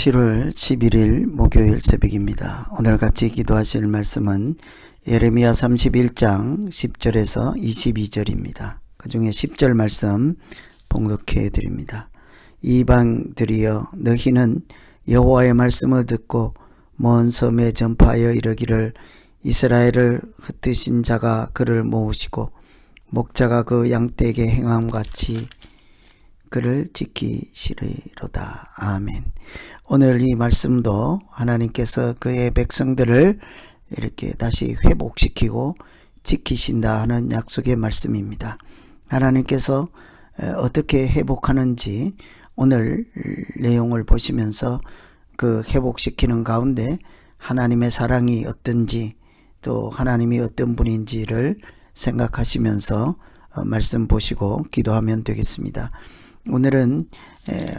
7월 11일 목요일 새벽입니다. 오늘 같이 기도하실 말씀은 예레미야 31장 10절에서 22절입니다. 그 중에 10절 말씀 봉독해 드립니다. 이방들이여 너희는 여호와의 말씀을 듣고 먼 섬에 전파하여 이르기를 이스라엘을 흩으신 자가 그를 모으시고 목자가 그 양떼에게 행함같이 그를 지키시리로다. 아멘. 오늘 이 말씀도 하나님께서 그의 백성들을 이렇게 다시 회복시키고 지키신다 하는 약속의 말씀입니다. 하나님께서 어떻게 회복하는지 오늘 내용을 보시면서 그 회복시키는 가운데 하나님의 사랑이 어떤지 또 하나님이 어떤 분인지를 생각하시면서 말씀 보시고 기도하면 되겠습니다. 오늘은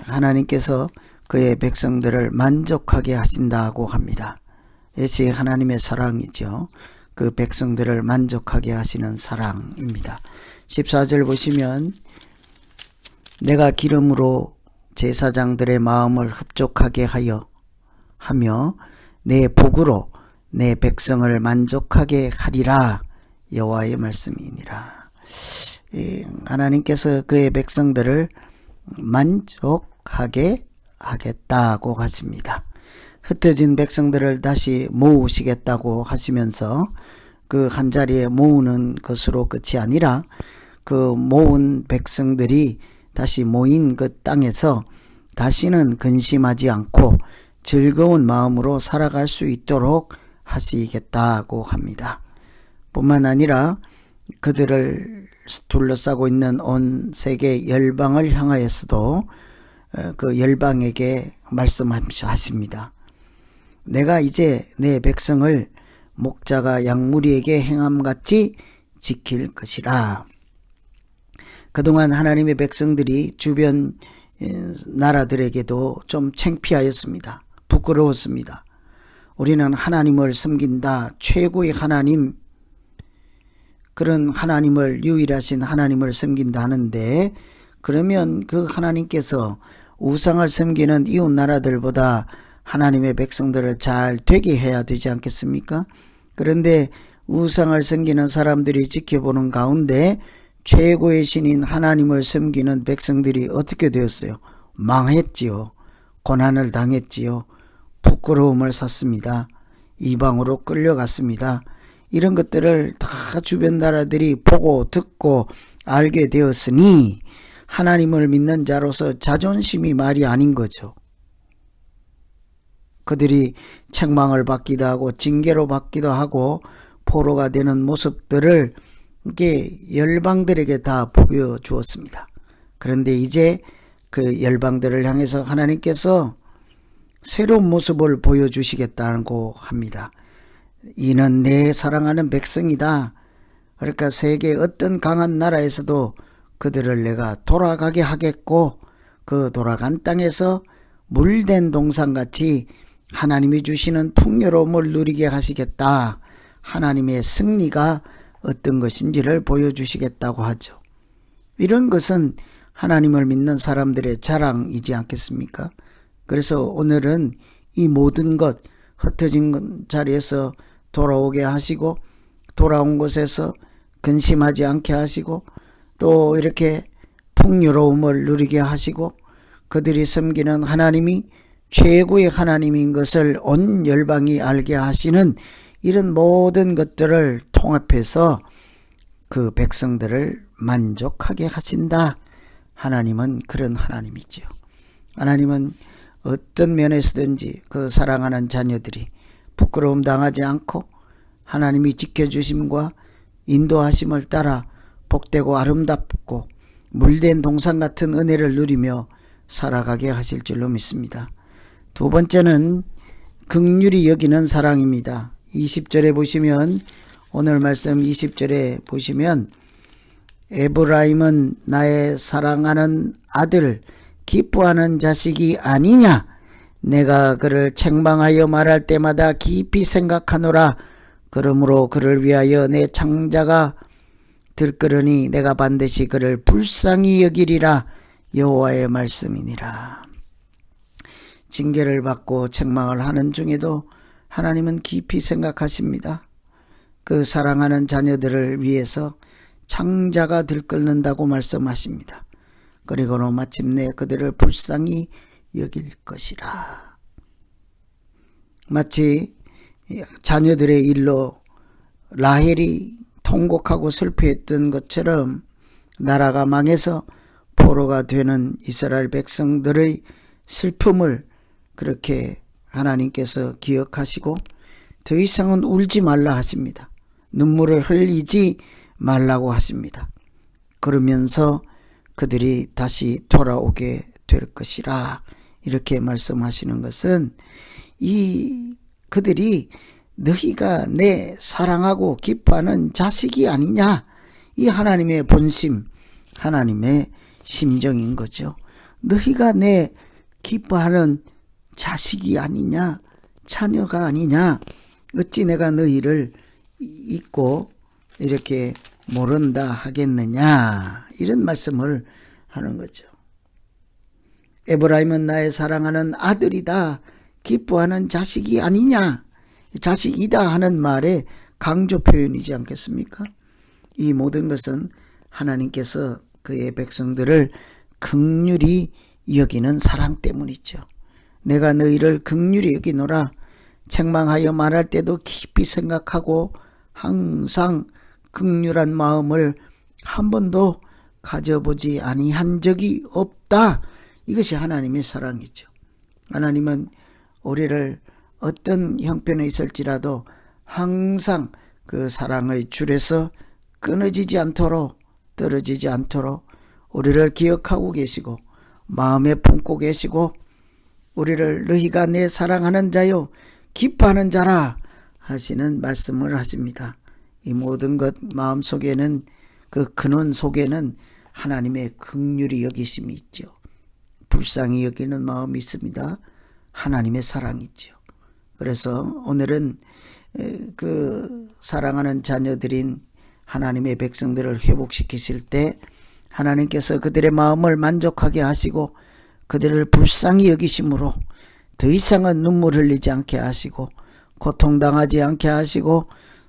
하나님께서 그의 백성들을 만족하게 하신다고 합니다. 이것이 하나님의 사랑이죠. 그 백성들을 만족하게 하시는 사랑입니다. 14절 보시면 내가 기름으로 제사장들의 마음을 흡족하게 하며 내 복으로 내 백성을 만족하게 하리라. 여호와의 말씀이니라. 하나님께서 그의 백성들을 만족하게 하겠다고 하십니다. 흩어진 백성들을 다시 모으시겠다고 하시면서 그 한자리에 모으는 것으로 끝이 아니라 그 모은 백성들이 다시 모인 그 땅에서 다시는 근심하지 않고 즐거운 마음으로 살아갈 수 있도록 하시겠다고 합니다. 뿐만 아니라 그들을 둘러싸고 있는 온 세계 열방을 향하여서도 그 열방에게 말씀하십니다. 내가 이제 내 백성을 목자가 양무리에게 행함같이 지킬 것이라. 그동안 하나님의 백성들이 주변 나라들에게도 좀 창피하였습니다. 부끄러웠습니다. 우리는 하나님을 섬긴다. 최고의 하나님, 그런 하나님을, 유일하신 하나님을 섬긴다 하는데, 그러면 그 하나님께서 우상을 섬기는 이웃 나라들보다 하나님의 백성들을 잘 되게 해야 되지 않겠습니까? 그런데 우상을 섬기는 사람들이 지켜보는 가운데 최고의 신인 하나님을 섬기는 백성들이 어떻게 되었어요? 망했지요. 고난을 당했지요. 부끄러움을 샀습니다. 이방으로 끌려갔습니다. 이런 것들을 다 주변 나라들이 보고 듣고 알게 되었으니 하나님을 믿는 자로서 자존심이 말이 아닌 거죠. 그들이 책망을 받기도 하고 징계로 받기도 하고 포로가 되는 모습들을 이게 열방들에게 다 보여주었습니다. 그런데 이제 그 열방들을 향해서 하나님께서 새로운 모습을 보여주시겠다고 합니다. 이는 내 사랑하는 백성이다. 그러니까 세계 어떤 강한 나라에서도 그들을 내가 돌아가게 하겠고 그 돌아간 땅에서 물된 동산같이 하나님이 주시는 풍요로움을 누리게 하시겠다. 하나님의 승리가 어떤 것인지를 보여주시겠다고 하죠. 이런 것은 하나님을 믿는 사람들의 자랑이지 않겠습니까? 그래서 오늘은 이 모든 것, 흩어진 자리에서 돌아오게 하시고 돌아온 곳에서 근심하지 않게 하시고 또 이렇게 풍요로움을 누리게 하시고 그들이 섬기는 하나님이 최고의 하나님인 것을 온 열방이 알게 하시는 이런 모든 것들을 통합해서 그 백성들을 만족하게 하신다. 하나님은 그런 하나님이지요. 하나님은 어떤 면에서든지 그 사랑하는 자녀들이 부끄러움 당하지 않고 하나님이 지켜주심과 인도하심을 따라 복되고 아름답고 물된 동산 같은 은혜를 누리며 살아가게 하실 줄로 믿습니다. 두 번째는 긍휼히 여기는 사랑입니다. 20절에 보시면 오늘 말씀 20절에 보시면 에브라임은 나의 사랑하는 아들 기뻐하는 자식이 아니냐. 내가 그를 책망하여 말할 때마다 깊이 생각하노라. 그러므로 그를 위하여 내 창자가 들끓으니 내가 반드시 그를 불쌍히 여기리라. 여호와의 말씀이니라. 징계를 받고 책망을 하는 중에도 하나님은 깊이 생각하십니다. 그 사랑하는 자녀들을 위해서 창자가 들끓는다고 말씀하십니다. 그리고는 마침내 그들을 불쌍히 여길 것이라. 마치 자녀들의 일로 라헬이 통곡하고 슬퍼했던 것처럼 나라가 망해서 포로가 되는 이스라엘 백성들의 슬픔을 그렇게 하나님께서 기억하시고 더 이상은 울지 말라 하십니다. 눈물을 흘리지 말라고 하십니다. 그러면서 그들이 다시 돌아오게 될 것이라 이렇게 말씀하시는 것은 그들이 너희가 내 사랑하고 기뻐하는 자식이 아니냐, 이 하나님의 본심, 하나님의 심정인 거죠. 너희가 내 기뻐하는 자식이 아니냐, 자녀가 아니냐, 어찌 내가 너희를 잊고 이렇게 모른다 하겠느냐, 이런 말씀을 하는 거죠. 에브라임은 나의 사랑하는 아들이다, 기뻐하는 자식이 아니냐, 자식이다 하는 말의 강조 표현이지 않겠습니까? 이 모든 것은 하나님께서 그의 백성들을 긍휼히 여기는 사랑 때문이죠. 내가 너희를 긍휼히 여기노라, 책망하여 말할 때도 깊이 생각하고 항상 긍휼한 마음을 한 번도 가져보지 아니한 적이 없다. 이것이 하나님의 사랑이죠. 하나님은 우리를 어떤 형편에 있을지라도 항상 그 사랑의 줄에서 끊어지지 않도록, 떨어지지 않도록 우리를 기억하고 계시고 마음에 품고 계시고 우리를 너희가 내 사랑하는 자요 기뻐하는 자라 하시는 말씀을 하십니다. 이 모든 것 마음속에는, 그 근원 속에는 하나님의 긍휼히 여기심이 있죠. 불쌍히 여기는 마음이 있습니다. 하나님의 사랑이 있죠. 그래서 오늘은 그 사랑하는 자녀들인 하나님의 백성들을 회복시키실 때 하나님께서 그들의 마음을 만족하게 하시고 그들을 불쌍히 여기심으로 더 이상은 눈물 흘리지 않게 하시고 고통당하지 않게 하시고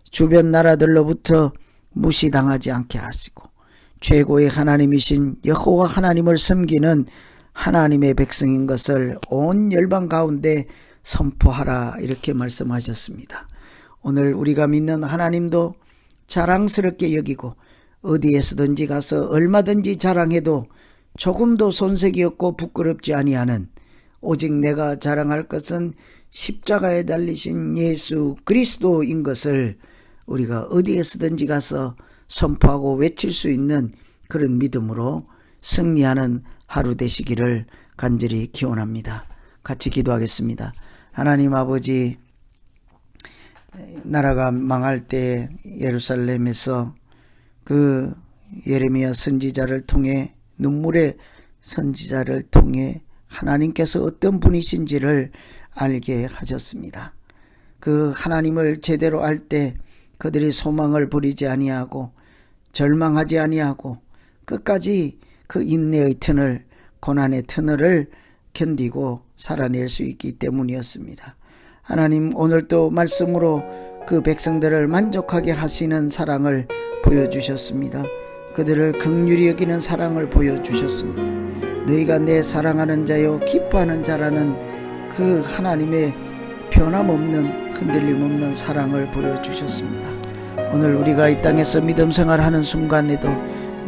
주변 나라들로부터 무시당하지 않게 하시고 최고의 하나님이신 여호와 하나님을 섬기는 하나님의 백성인 것을 온 열방 가운데 선포하라, 이렇게 말씀하셨습니다. 오늘 우리가 믿는 하나님도 자랑스럽게 여기고 어디에서든지 가서 얼마든지 자랑해도 조금도 손색이 없고 부끄럽지 아니하는, 오직 내가 자랑할 것은 십자가에 달리신 예수 그리스도인 것을 우리가 어디에서든지 가서 선포하고 외칠 수 있는 그런 믿음으로 승리하는 하루 되시기를 간절히 기원합니다. 같이 기도하겠습니다. 하나님 아버지, 나라가 망할 때 예루살렘에서 그 예레미야 선지자를 통해, 눈물의 선지자를 통해 하나님께서 어떤 분이신지를 알게 하셨습니다. 그 하나님을 제대로 알 때 그들이 소망을 버리지 아니하고 절망하지 아니하고 끝까지 그 인내의 터널, 고난의 터널을 견디고 살아낼 수 있기 때문이었습니다. 하나님, 오늘도 말씀으로 그 백성들을 만족하게 하시는 사랑을 보여주셨습니다. 그들을 긍휼히 여기는 사랑을 보여주셨습니다. 너희가 내 사랑하는 자요 기뻐하는 자라는 그 하나님의 변함없는, 흔들림 없는 사랑을 보여주셨습니다. 오늘 우리가 이 땅에서 믿음 생활하는 순간에도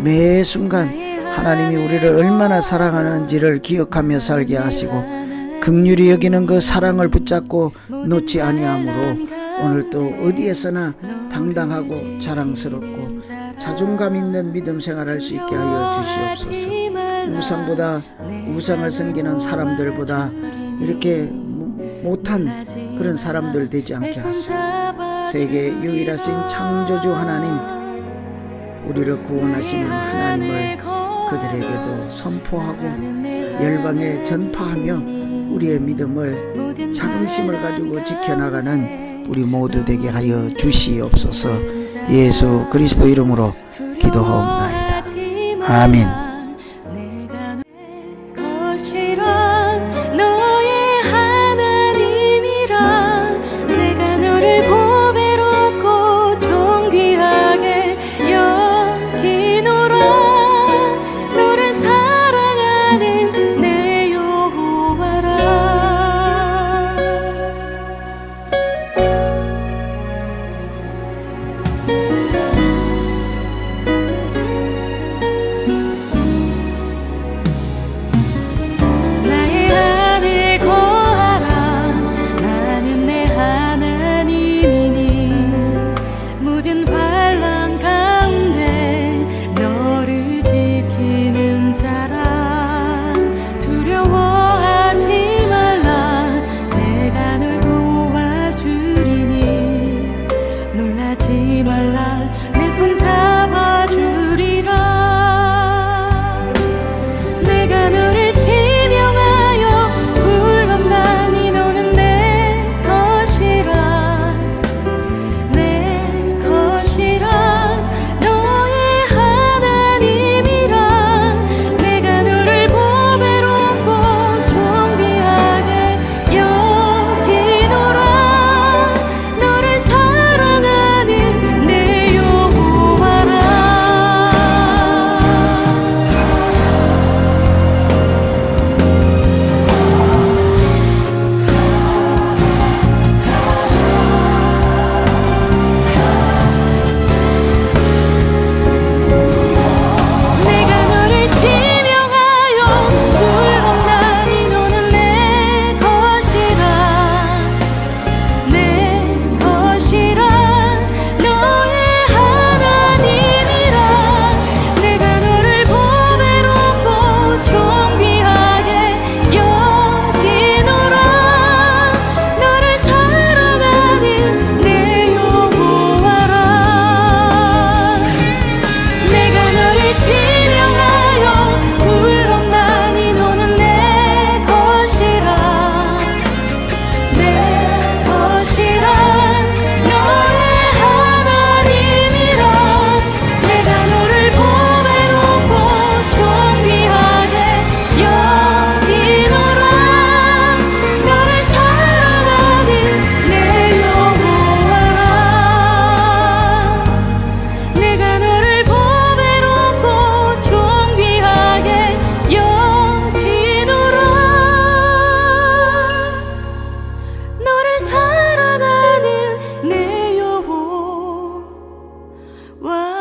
매 순간 하나님이 우리를 얼마나 사랑하는지를 기억하며 살게 하시고 긍휼히 여기는 그 사랑을 붙잡고 놓지 아니하므로 오늘도 어디에서나 당당하고 자랑스럽고 자존감 있는 믿음 생활할 수 있게 하여 주시옵소서. 우상보다, 우상을 섬기는 사람들보다 이렇게 못한 그런 사람들 되지 않게 하시고 세계 유일하신 창조주 하나님, 우리를 구원하시는 하나님을 그들에게도 선포하고 열방에 전파하며 우리의 믿음을, 자긍심을 가지고 지켜나가는 우리 모두 되게 하여 주시옵소서. 예수 그리스도 이름으로 기도하옵나이다. 아멘. 와